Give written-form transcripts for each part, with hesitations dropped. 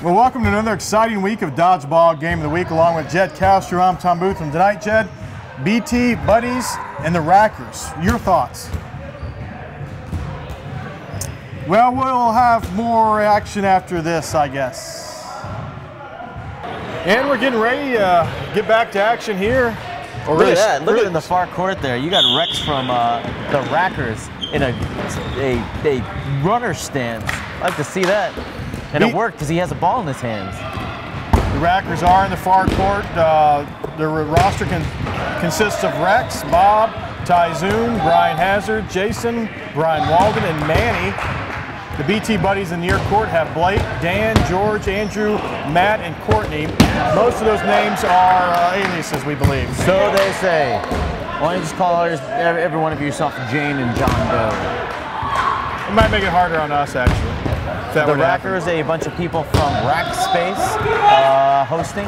Well, welcome to another exciting week of Dodgeball Game of the Week, along with Jed Castro. I'm Tom Booth, and tonight, Jed, BT, Buddies, and the Rackers. Your thoughts? Well, we'll have more action after this, I guess. And we're getting ready to get back to action here. Well, look at that. Look at it in the far court there. You got Rex from the Rackers in a runner stance. I like to see that. And it worked because he has a ball in his hands. The Rackers are in the far court. The roster consists of Rex, Bob, Tyzoon, Brian Hazard, Jason, Brian Walden, and Manny. The BT Buddies in the near court have Blake, Dan, George, Andrew, Matt, and Courtney. Most of those names are aliases, we believe. So they say. Why don't you just call every one of you yourself Jane and John Doe? It might make it harder on us, actually. The Rackers, a bunch of people from Rackspace hosting.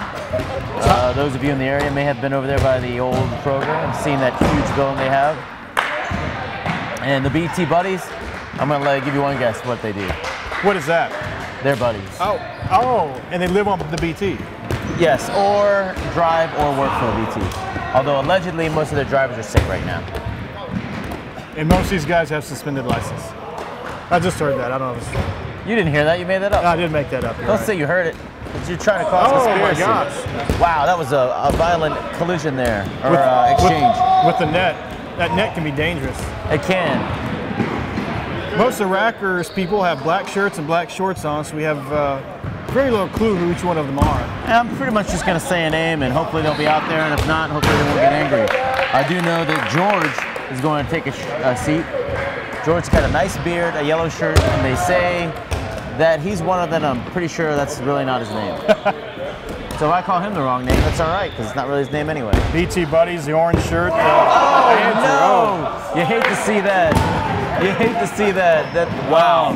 Those of you in the area may have been over there by the old program and seen that huge building they have. And the BT Buddies, I'm going to give you one guess what they do. What is that? They're buddies. Oh, and they live on the BT. Yes, or drive or work for the BT. Although allegedly most of their drivers are sick right now. And most of these guys have suspended license. I just heard that. I don't know if it's... You didn't hear that? You made that up? No, I didn't make that up. Don't say you heard it. You're trying to cause conspiracy. Oh my gosh. Wow, that was a violent collision there, or exchange. With the net. That net can be dangerous. It can. Most of the Rackers people have black shirts and black shorts on, so we have very little clue who each one of them are. I'm pretty much just going to say a name, and hopefully they'll be out there, and if not, hopefully they won't get angry. I do know that George is going to take a seat. George's got a nice beard, a yellow shirt, and they say that he's one of them. I'm pretty sure that's really not his name. So if I call him the wrong name, that's all right, because it's not really his name anyway. BT Buddies, the orange shirt. No! You hate to see that. You hate to see that. Wow.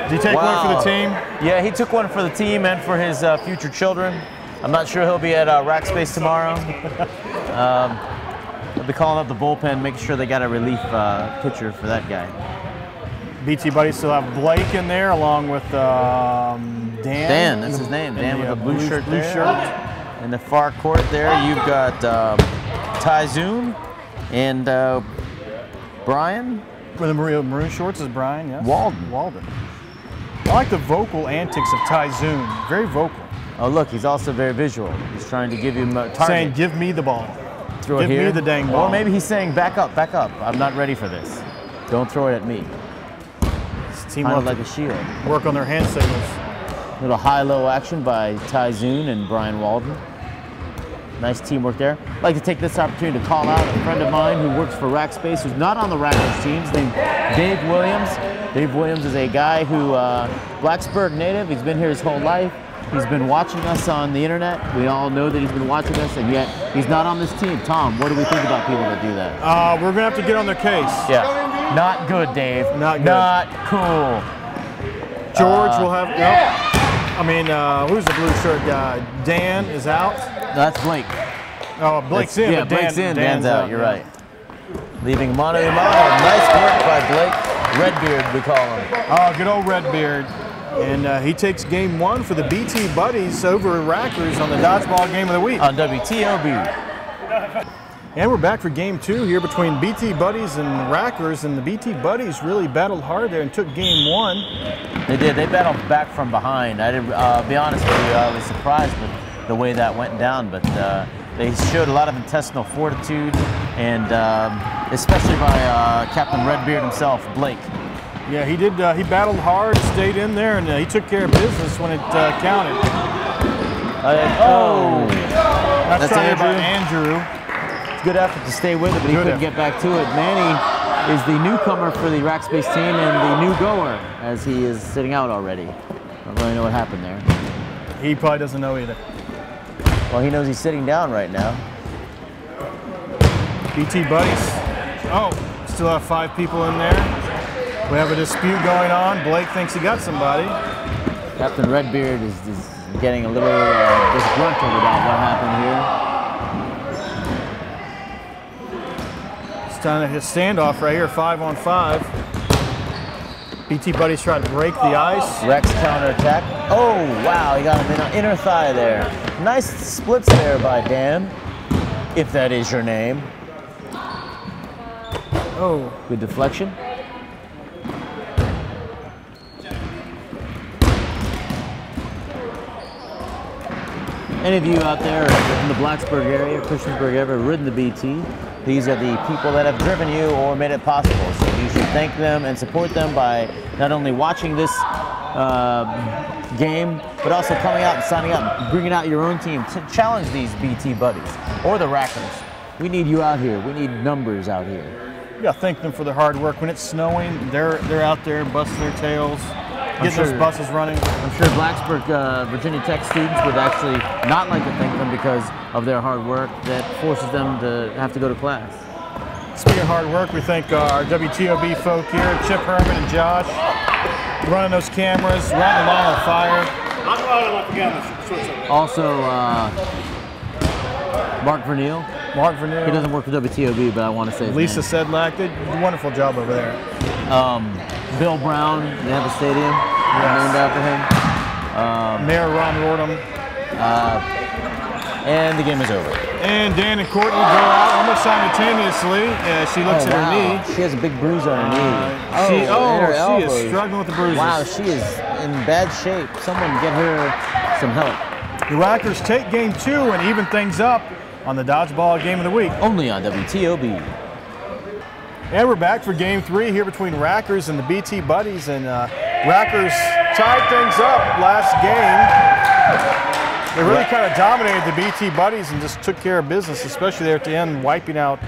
Did he take one for the team? Yeah, he took one for the team and for his future children. I'm not sure he'll be at Rackspace tomorrow. They'll be calling up the bullpen, making sure they got a relief pitcher for that guy. BT Buddies still have Blake in there, along with Dan. Dan, that's his name. Dan with a blue shirt there. In the far court there, you've got Tyzoon and Brian. With the maroon shorts is Brian, yes. Walden. I like the vocal antics of Tyzoon. Very vocal. Oh, look, he's also very visual. He's trying to give you a target. Saying, give me the ball. Throw it here. Give me the dang ball. Or maybe he's saying, back up, back up. I'm not ready for this. Don't throw it at me. Team kind of like a shield. Work on their hand signals. Little high-low action by Tyzoon and Brian Walden. Nice teamwork there. I'd like to take this opportunity to call out a friend of mine who works for Rackspace, who's not on the Rackers team. His name's Dave Williams. Dave Williams is a guy who, Blacksburg native. He's been here his whole life. He's been watching us on the internet. We all know that he's been watching us, and yet he's not on this team. Tom, what do we think about people that do that? We're gonna have to get on their case. Yeah. Not good, Dave. Not good. Not cool. George will have. Nope. I mean, who's the blue shirt guy? Dan is out. That's Blake. Oh, Blake's in. Yeah, but Blake's in. Dan's out. You're yeah. right. Leaving mano a mano. Nice work by Blake. Redbeard, we call him. Oh, good old Redbeard. And he takes game one for the BT Buddies over Rackers on the Dodgeball Game of the Week. On WTOB. And we're back for game two here between BT Buddies and Rackers, and the BT Buddies really battled hard there and took game one. They did. They battled back from behind. I did, be honest with you, I was surprised with the way that went down, but they showed a lot of intestinal fortitude, and especially by Captain Redbeard himself, Blake. Yeah, he did. He battled hard, stayed in there, and he took care of business when it counted. That's talking about Andrew. Good effort to stay with it, but he couldn't get back to it. Manny is the newcomer for the Rackspace team and the new goer, as he is sitting out already. I don't really know what happened there. He probably doesn't know either. Well, he knows he's sitting down right now. BT Buddies. Oh, still have 5 people in there. We have a dispute going on. Blake thinks he got somebody. Captain Redbeard is getting a little disgruntled about what happened here. Kind of his standoff right here, 5-on-5. BT Buddies trying to break the ice. Rex counterattack. Oh, wow, he got him in an inner thigh there. Nice splits there by Dan, if that is your name. Oh. Good deflection. Any of you out there in the Blacksburg area, Christiansburg area, ridden the BT, these are the people that have driven you or made it possible. So you should thank them and support them by not only watching this game, but also coming out and signing up, bringing out your own team to challenge these BT buddies or the Rackers. We need you out here. We need numbers out here. You got to thank them for their hard work. When it's snowing, they're out there busting their tails, getting those buses running. I'm sure Blacksburg, Virginia Tech students would actually not like to thank them because of their hard work that forces them to have to go to class. Speaking of hard work, we thank our WTOB folk here, Chip Herman and Josh, running those cameras, running the line on fire. Also, Mark Vernil. Mark Vernil. He doesn't work for WTOB, but I want to say his Lisa name. Sedlak did a wonderful job over there. Bill Brown, they have a stadium named after him. Mayor Ron Rordam. And the game is over. And Dan and Courtney go out almost simultaneously. She looks at her knee. She has a big bruise on her knee. She is struggling with the bruises. Wow, she is in bad shape. Someone get her some help. The Rackers take game 2 and even things up on the Dodgeball Game of the Week. Only on WTOB. And we're back for game 3 here between Rackers and the BT Buddies. And Rackers tied things up last game. They really kind of dominated the BT Buddies and just took care of business, especially there at the end, wiping out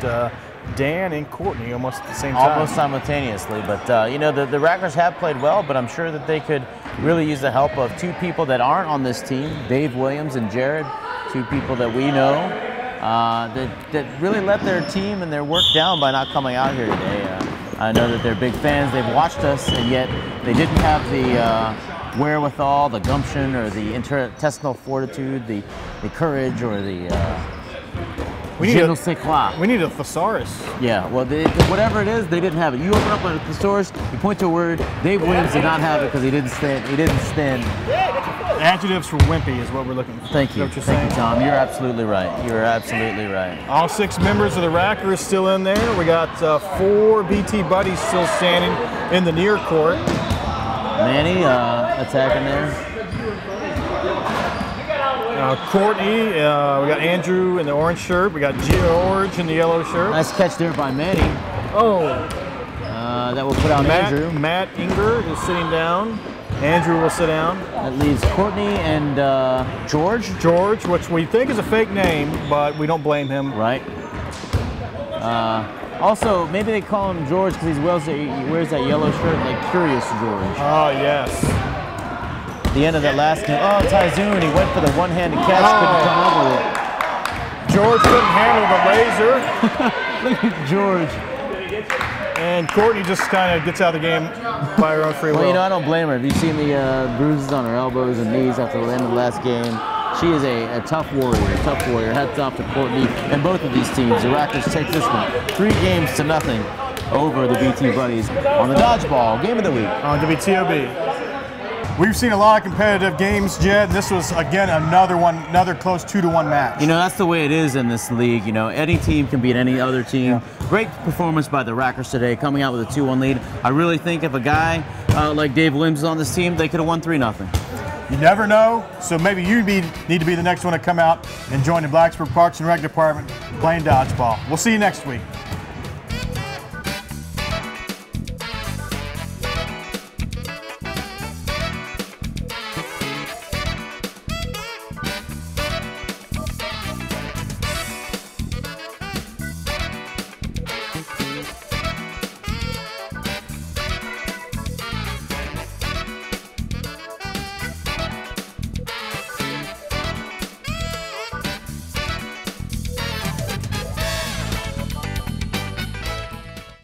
Dan and Courtney almost at the same time. Almost simultaneously. But, you know, the Rackers have played well, but I'm sure that they could really use the help of 2 people that aren't on this team, Dave Williams and Jared, 2 people that we know. That really let their team and their work down by not coming out here today. I know that they're big fans. They've watched us, and yet they didn't have the wherewithal, the gumption, or the intestinal fortitude, the courage, or the we need a thesaurus. Yeah, well, whatever it is, they didn't have it. You open up a thesaurus, you point to a word. Dave Williams did not have it because he didn't stand. Adjectives for wimpy is what we're looking for. Thank you. Thank you, Tom. You're absolutely right. You're absolutely right. All 6 members of the Rackers still in there. We got 4 BT Buddies still standing in the near court. Manny attacking there. Courtney, we got Andrew in the orange shirt. We got George in the yellow shirt. Nice catch there by Manny. That will put out Andrew. Matt Inger is sitting down. Andrew will sit down. That leaves Courtney and George. George, which we think is a fake name, but we don't blame him. Right. Also, maybe they call him George because he wears that yellow shirt, like Curious George. Oh, yes. The end of that last game. Oh, Tyzoon, he went for the one-handed catch, couldn't come up with it. George couldn't handle the laser. Look at George. And Courtney just kind of gets out of the game by her own free will. Well, you know, I don't blame her. Have you seen the bruises on her elbows and knees after the end of the last game? She is a tough warrior, Hats off to Courtney and both of these teams. The Rackers take this one 3-0 over the BT Buddies on the Dodgeball Game of the Week. On WTOB. We've seen a lot of competitive games, Jed. This was, again, another close 2-1 match. You know, that's the way it is in this league. You know, any team can beat any other team. Yeah. Great performance by the Rackers today, coming out with a 2-1 lead. I really think if a guy like Dave Williams is on this team, they could have won 3-0. You never know, so maybe you need to be the next one to come out and join the Blacksburg Parks and Rec Department playing dodgeball. We'll see you next week.